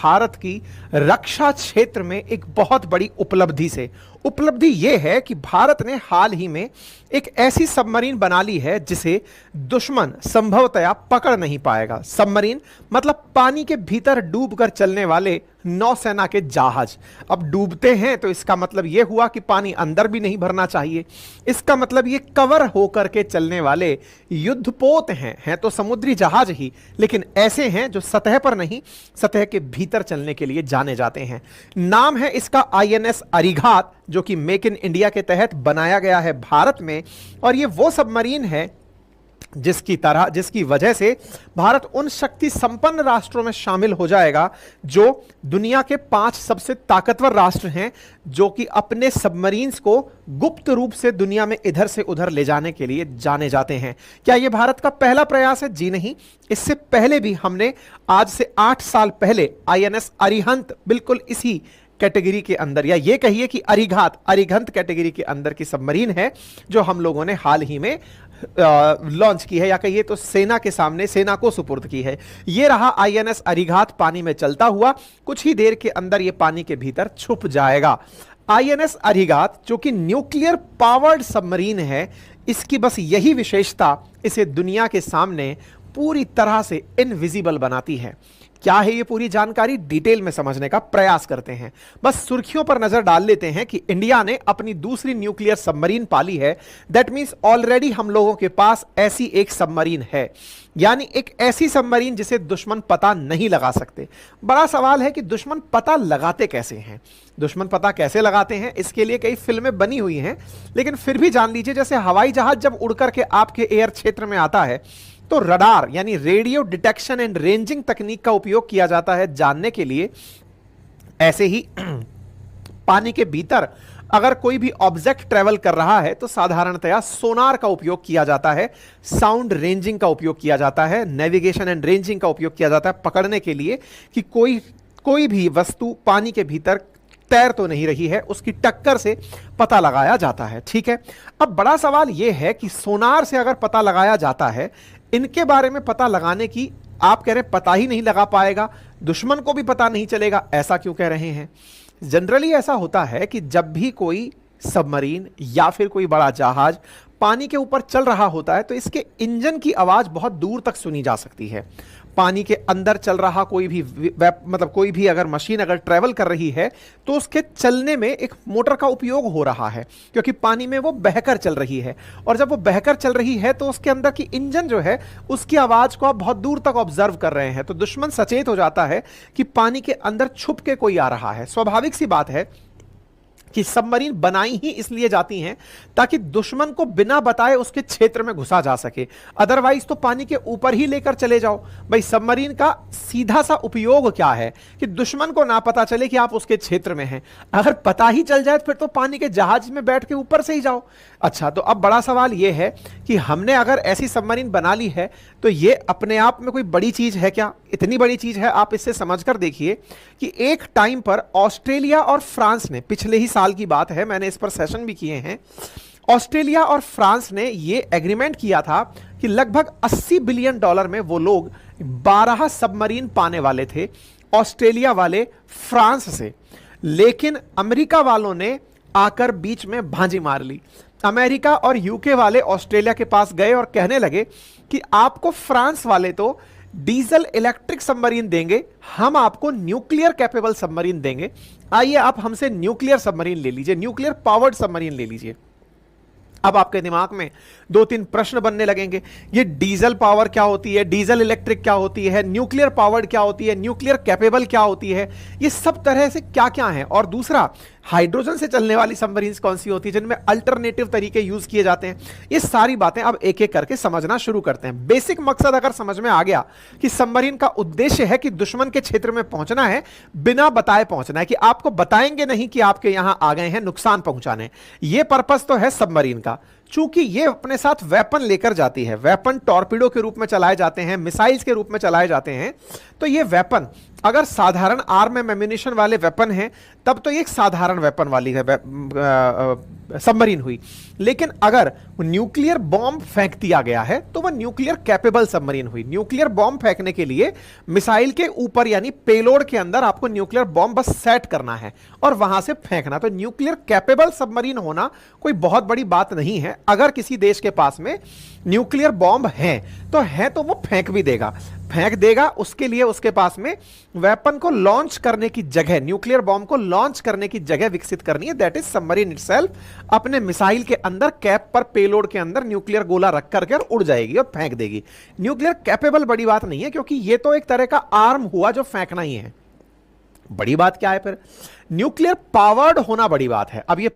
भारत की रक्षा क्षेत्र में एक बहुत बड़ी उपलब्धि से। उपलब्धि यह है कि भारत ने हाल ही में एक ऐसी सबमरीन बना ली है जिसे दुश्मन संभवतया पकड़ नहीं पाएगा। सबमरीन मतलब पानी के भीतर डूबकर चलने वाले नौसेना के जहाज। अब डूबते हैं तो इसका मतलब यह हुआ कि पानी अंदर भी नहीं भरना चाहिए। इसका मतलब ये कवर होकर के चलने वाले युद्धपोत हैं तो समुद्री जहाज ही, लेकिन ऐसे हैं जो सतह पर नहीं, सतह के भीतर चलने के लिए जाने जाते हैं। नाम है इसका INS अरिघात, जो कि मेक इन इंडिया के तहत बनाया गया है भारत में। और ये वो सबमरीन है जिसकी वजह से भारत उन शक्ति संपन्न राष्ट्रों में शामिल हो जाएगा जो दुनिया के 5 सबसे ताकतवर राष्ट्र हैं, जो कि अपने सबमरीन्स को गुप्त रूप से दुनिया में इधर से उधर ले जाने के लिए जाने जाते हैं। क्या यह भारत का पहला प्रयास है? जी नहीं, इससे पहले भी हमने आज से 8 साल पहले INS अरिहंत बिल्कुल इसी कैटेगरी के अंदर, या ये कहिए कि अरिघंत कैटेगरी के अंदर की सबमरीन है जो हम लोगों ने हाल ही में लॉन्च की है, या कहिए तो सेना के सामने, सेना को सुपुर्द की है। यह रहा INS अरिघात पानी में चलता हुआ, कुछ ही देर के अंदर यह पानी के भीतर छुप जाएगा। INS अरिघात जो कि न्यूक्लियर पावर्ड सबमरीन है, इसकी बस यही विशेषता इसे दुनिया के सामने पूरी तरह से इनविजिबल बनाती है। क्या है ये पूरी जानकारी, डिटेल में समझने का प्रयास करते हैं। बस सुर्खियों पर नजर डाल लेते हैं कि इंडिया ने अपनी दूसरी न्यूक्लियर सबमरीन पाली है। दैट मींस ऑलरेडी हम लोगों के पास ऐसी एक सबमरीन है, यानी एक ऐसी सबमरीन जिसे दुश्मन पता नहीं लगा सकते। बड़ा सवाल है कि दुश्मन पता लगाते कैसे हैं। दुश्मन पता कैसे लगाते हैं, इसके लिए कई फिल्में बनी हुई हैं, लेकिन फिर भी जान लीजिए, जैसे हवाई जहाज जब उड़ करके आपके एयर क्षेत्र में आता है तो रडार यानी रेडियो डिटेक्शन एंड रेंजिंग तकनीक का उपयोग किया जाता है जानने के लिए। ऐसे ही पानी के भीतर अगर कोई भी ऑब्जेक्ट ट्रेवल कर रहा है तो साधारणतया सोनार का उपयोग किया जाता है, साउंड रेंजिंग का उपयोग किया जाता है, नेविगेशन एंड रेंजिंग का उपयोग किया जाता है पकड़ने के लिए कि कोई भी वस्तु पानी के भीतर तैर तो नहीं रही है, उसकी टक्कर से पता लगाया जाता है। ठीक है, अब बड़ा सवाल यह है कि सोनार से अगर पता लगाया जाता है, इनके बारे में पता लगाने की आप कह रहे हैं पता ही नहीं लगा पाएगा, दुश्मन को भी पता नहीं चलेगा, ऐसा क्यों कह रहे हैं? जनरली ऐसा होता है कि जब भी कोई सबमरीन या फिर कोई बड़ा जहाज पानी के ऊपर चल रहा होता है तो इसके इंजन की आवाज बहुत दूर तक सुनी जा सकती है। पानी के अंदर चल रहा कोई भी अगर मशीन अगर ट्रेवल कर रही है तो उसके चलने में एक मोटर का उपयोग हो रहा है, क्योंकि पानी में वो बहकर चल रही है। और जब वो बहकर चल रही है तो उसके अंदर की इंजन जो है उसकी आवाज को आप बहुत दूर तक ऑब्जर्व कर रहे हैं, तो दुश्मन सचेत हो जाता है कि पानी के अंदर छुप के कोई आ रहा है। स्वाभाविक सी बात है कि सबमरीन बनाई ही इसलिए जाती हैं ताकि दुश्मन को बिना बताए उसके क्षेत्र में घुसा जा सके, अदरवाइज तो पानी के ऊपर ही लेकर चले जाओ। भाई सबमरीन का सीधा सा उपयोग क्या है कि दुश्मन को ना पता चले कि आप उसके क्षेत्र में हैं। अगर पता ही चल जाए फिर तो पानी के जहाज में बैठ के ऊपर से ही जाओ। अच्छा, तो अब बड़ा सवाल यह है कि हमने अगर ऐसी सबमरीन बना ली है तो यह अपने आप में कोई बड़ी चीज है क्या? इतनी बड़ी चीज है, आप इससे समझकर देखिए कि एक टाइम पर ऑस्ट्रेलिया और फ्रांस ने, पिछले ही साल की बात है, मैंने इस पर सेशन भी किए हैं, ऑस्ट्रेलिया और फ्रांस ने यह एग्रीमेंट किया था कि लगभग $80 बिलियन में वो लोग 12 सबमरीन पाने वाले थे, ऑस्ट्रेलिया वाले फ्रांस से। लेकिन अमेरिका वालों ने आकर बीच में भांजी मार ली। अमेरिका और यूके वाले ऑस्ट्रेलिया के पास गए और कहने लगे कि आपको फ्रांस वाले तो डीजल इलेक्ट्रिक सबमरीन देंगे, हम आपको न्यूक्लियर कैपेबल सबमरीन देंगे, आइए आप हमसे न्यूक्लियर सबमरीन ले लीजिए, न्यूक्लियर पावर्ड सबमरीन ले लीजिए। अब आपके दिमाग में 2-3 प्रश्न बनने लगेंगे, ये डीजल पावर क्या होती है, डीजल इलेक्ट्रिक क्या होती है, न्यूक्लियर पावर्ड क्या होती है, न्यूक्लियर कैपेबल क्या होती है, ये सब तरह से क्या क्या है। और दूसरा, हाइड्रोजन से चलने वाली सबमरीन्स कौन सी होती है जिनमें अल्टरनेटिव तरीके यूज किए जाते हैं। ये सारी बातें अब एक एक करके समझना शुरू करते हैं। बेसिक मकसद अगर समझ में आ गया कि सबमरीन का उद्देश्य है कि दुश्मन के क्षेत्र में पहुंचना है, बिना बताए पहुंचना है, कि आपको बताएंगे नहीं कि आपके यहां आ गए हैं नुकसान पहुंचाने। ये पर्पस तो है सबमरीन का। चूंकि ये अपने साथ वेपन लेकर जाती है, वेपन टॉर्पीडो के रूप में चलाए जाते हैं, मिसाइल्स के रूप में चलाए जाते हैं, तो ये वेपन अगर साधारण आर्म एंड एम्यूनिशन वाले वेपन हैं तब तो ये एक साधारण वेपन वाली है सबमरीन हुई, लेकिन अगर न्यूक्लियर बॉम्ब फेंक दिया गया है तो वह न्यूक्लियर कैपेबल सबमरीन हुई। न्यूक्लियर बॉम्ब फेंकने के लिए मिसाइल के ऊपर यानी पेलोड के अंदर आपको न्यूक्लियर बॉम्ब बस सेट करना है और वहां से फेंकना। तो न्यूक्लियर कैपेबल सबमरीन होना कोई बहुत बड़ी बात नहीं है। अगर किसी देश के पास में न्यूक्लियर बॉम्ब है तो वो फेंक देगा। उसके लिए उसके पास में वेपन को लॉन्च करने की जगह, न्यूक्लियर बॉम्ब को लॉन्च करने की जगह विकसित करनी है, दैट इज सबमरीन इटसेल्फ अपने मिसाइल के अंदर कैप पर पेलोड के अंदर न्यूक्लियर गोला रख करके उड़ जाएगी और फेंक देगी। न्यूक्लियर कैपेबल बड़ी बात नहीं है, क्योंकि यह तो एक तरह का आर्म हुआ जो फेंकना ही है। बड़ी बात क्या है फिर? न्यूक्लियर पावर्ड होना बड़ी बात है। अब ये